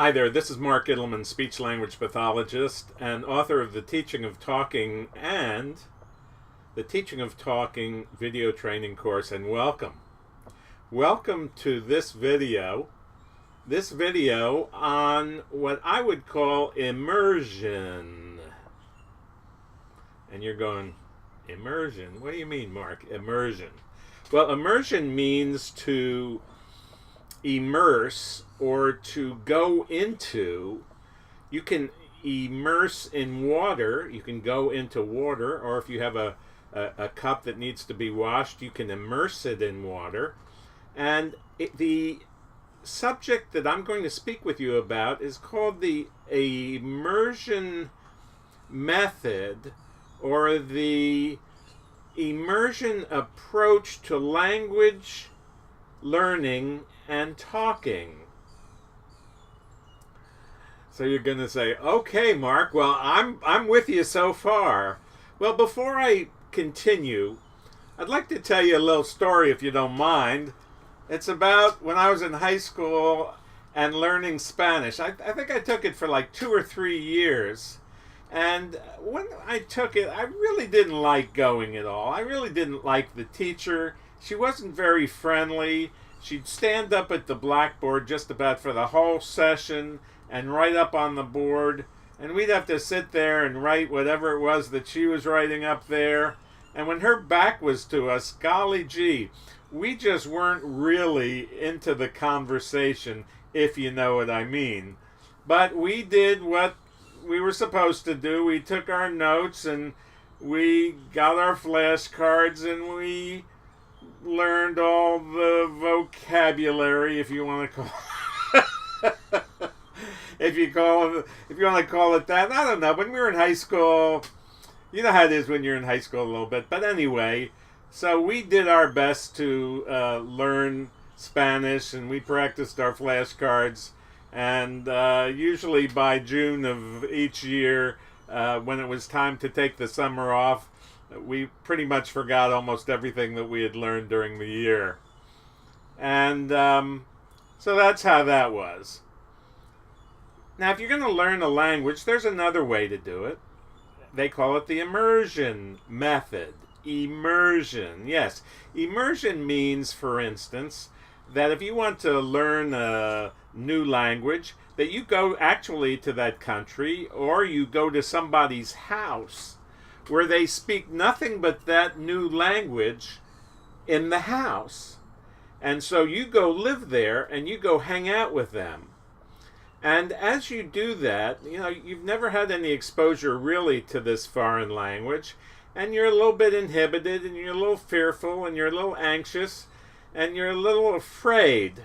Hi there, this is Mark Idelman, speech-language pathologist and author of The Teaching of Talking and the Teaching of Talking video training course, and welcome. Welcome to this video on what I would call immersion. And you're going, immersion? What do you mean, Mark? Immersion. Well, immersion means to immerse or to go into. You can immerse in water. You can go into water, or if you have a cup that needs to be washed, you can immerse it in water. And the subject that I'm going to speak with you about is called the immersion method, or the immersion approach to language learning and talking. So you're going to say, okay, Mark, well, I'm with you so far. Well, before I continue, I'd like to tell you a little story, if you don't mind. It's about when I was in high school and learning Spanish. I think I took it for like 2 or 3 years. And when I took it, I really didn't like going at all. I really didn't like the teacher. She wasn't very friendly. She'd stand up at the blackboard just about for the whole session and write up on the board. And we'd have to sit there and write whatever it was that she was writing up there. And when her back was to us, golly gee, we just weren't really into the conversation, if you know what I mean. But we did what we were supposed to do. We took our notes and we got our flashcards and we learned all the vocabulary, if you want to call if you want to call it that. I don't know. When we were in high school, you know how it is when you're in high school a little bit. But anyway, so we did our best to learn Spanish, and we practiced our flashcards. And usually by June of each year, when it was time to take the summer off, we pretty much forgot almost everything that we had learned during the year. And so that's how that was. Now, if you're going to learn a language, there's another way to do it. They call it the immersion method. Immersion, yes. Immersion means, for instance, that if you want to learn a new language, that you go actually to that country, or you go to somebody's house where they speak nothing but that new language in the house. And so you go live there and you go hang out with them. And as you do that, you know, you've never had any exposure really to this foreign language, and you're a little bit inhibited, and you're a little fearful, and you're a little anxious, and you're a little afraid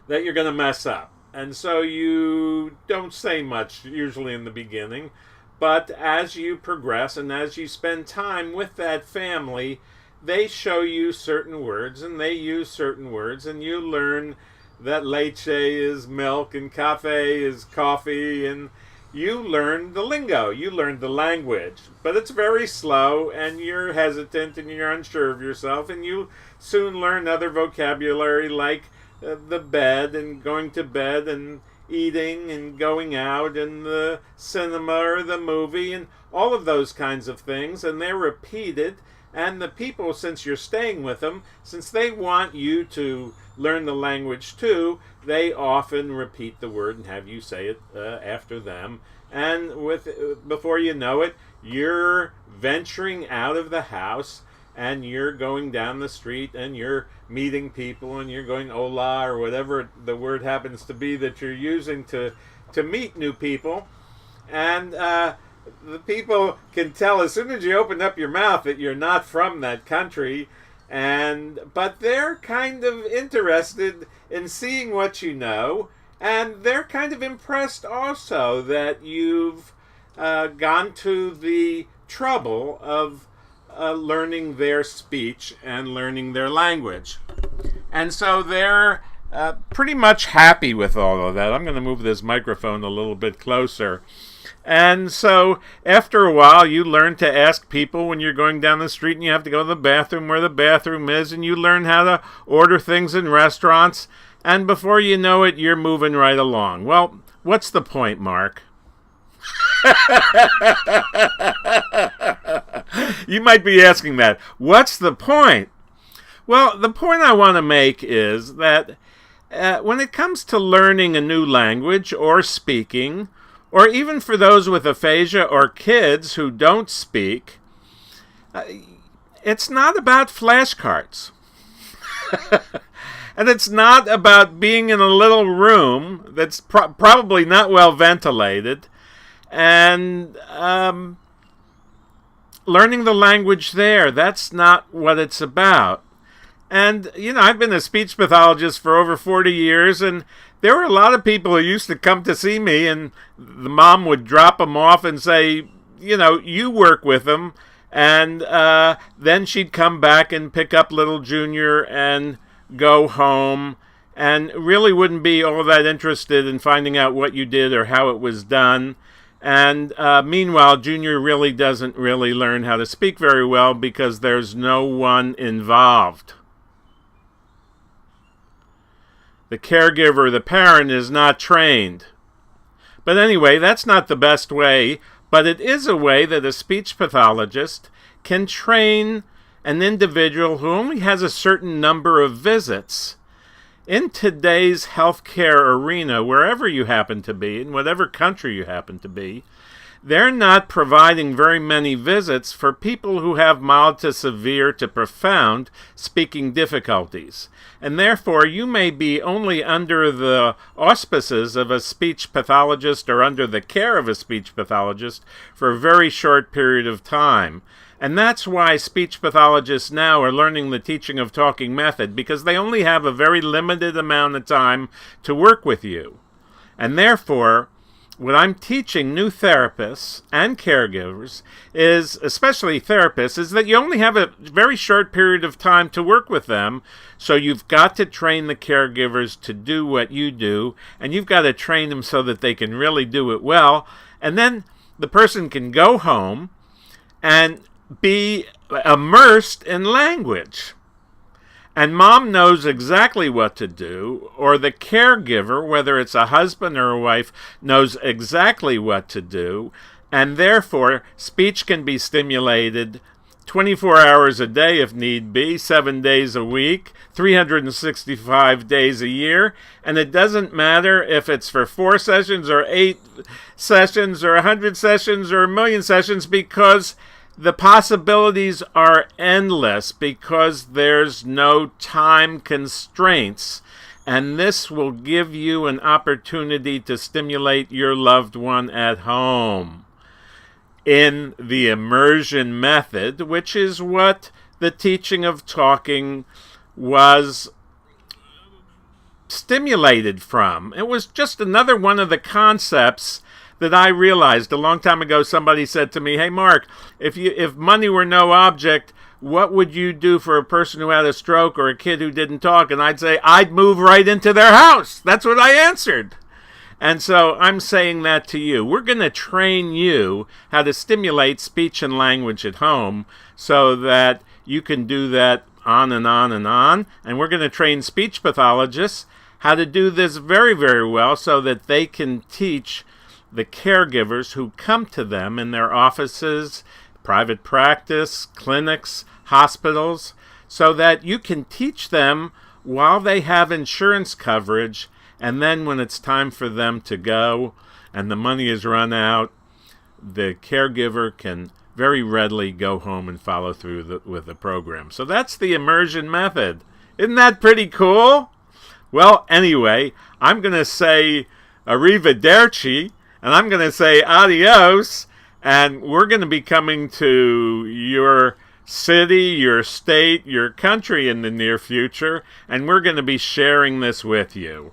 that you're going to mess up. And so you don't say much usually in the beginning, but as you progress and as you spend time with that family, they show you certain words and they use certain words, and you learn that leche is milk and cafe is coffee, and you learn the lingo, you learn the language. But it's very slow, and you're hesitant and you're unsure of yourself, and you soon learn other vocabulary like the bed and going to bed and eating and going out and the cinema or the movie and all of those kinds of things, and they're repeated. And the people, since you're staying with them, since they want you to learn the language too, they often repeat the word and have you say it after them. And before you know it, you're venturing out of the house and you're going down the street and you're meeting people and you're going hola or whatever the word happens to be that you're using to meet new people. And the people can tell as soon as you open up your mouth that you're not from that country, but they're kind of interested in seeing what you know, and they're kind of impressed also that you've gone to the trouble of learning their speech and learning their language. And so they're pretty much happy with all of that. I'm going to move this microphone a little bit closer. And so after a while, you learn to ask people when you're going down the street and you have to go to the bathroom where the bathroom is, and you learn how to order things in restaurants. And before you know it, you're moving right along. Well, what's the point, Mark? You might be asking that. What's the point? Well, the point I want to make is that when it comes to learning a new language or speaking, or even for those with aphasia or kids who don't speak, it's not about flashcards. And it's not about being in a little room that's probably not well ventilated and learning the language there. That's not what it's about. And, I've been a speech pathologist for over 40 years, and there were a lot of people who used to come to see me, and the mom would drop them off and say, you work with them. And then she'd come back and pick up little Junior and go home, and really wouldn't be all that interested in finding out what you did or how it was done. And meanwhile, Junior really doesn't really learn how to speak very well because there's no one involved. The caregiver, the parent, is not trained. But anyway, that's not the best way, but it is a way that a speech pathologist can train an individual who only has a certain number of visits. In today's healthcare arena, wherever you happen to be, in whatever country you happen to be, they're not providing very many visits for people who have mild to severe to profound speaking difficulties. And therefore, you may be only under the auspices of a speech pathologist or under the care of a speech pathologist for a very short period of time. And that's why speech pathologists now are learning the teaching of talking method, because they only have a very limited amount of time to work with you. And therefore, what I'm teaching new therapists and caregivers is, especially therapists, is that you only have a very short period of time to work with them. So you've got to train the caregivers to do what you do, and you've got to train them so that they can really do it well. And then the person can go home and be immersed in language. And mom knows exactly what to do, or the caregiver, whether it's a husband or a wife, knows exactly what to do, and therefore speech can be stimulated 24 hours a day if need be, 7 days a week, 365 days a year, and it doesn't matter if it's for 4 sessions or 8 sessions or 100 sessions or 1,000,000 sessions, because the possibilities are endless, because there's no time constraints. And this will give you an opportunity to stimulate your loved one at home in the immersion method, which is what the teaching of talking was stimulated from. It was just another one of the concepts that I realized a long time ago. Somebody said to me, "Hey, Mark, if money were no object, what would you do for a person who had a stroke or a kid who didn't talk?" And I'd say, "I'd move right into their house." That's what I answered. And so I'm saying that to you. We're going to train you how to stimulate speech and language at home so that you can do that on and on and on. And we're going to train speech pathologists how to do this very, very well so that they can teach the caregivers who come to them in their offices, private practice, clinics, hospitals, so that you can teach them while they have insurance coverage, and then when it's time for them to go and the money is run out, the caregiver can very readily go home and follow through with the program. So that's the immersion method. Isn't that pretty cool? Well, anyway, I'm going to say arrivederci, and I'm going to say adios, and we're going to be coming to your city, your state, your country in the near future, and we're going to be sharing this with you.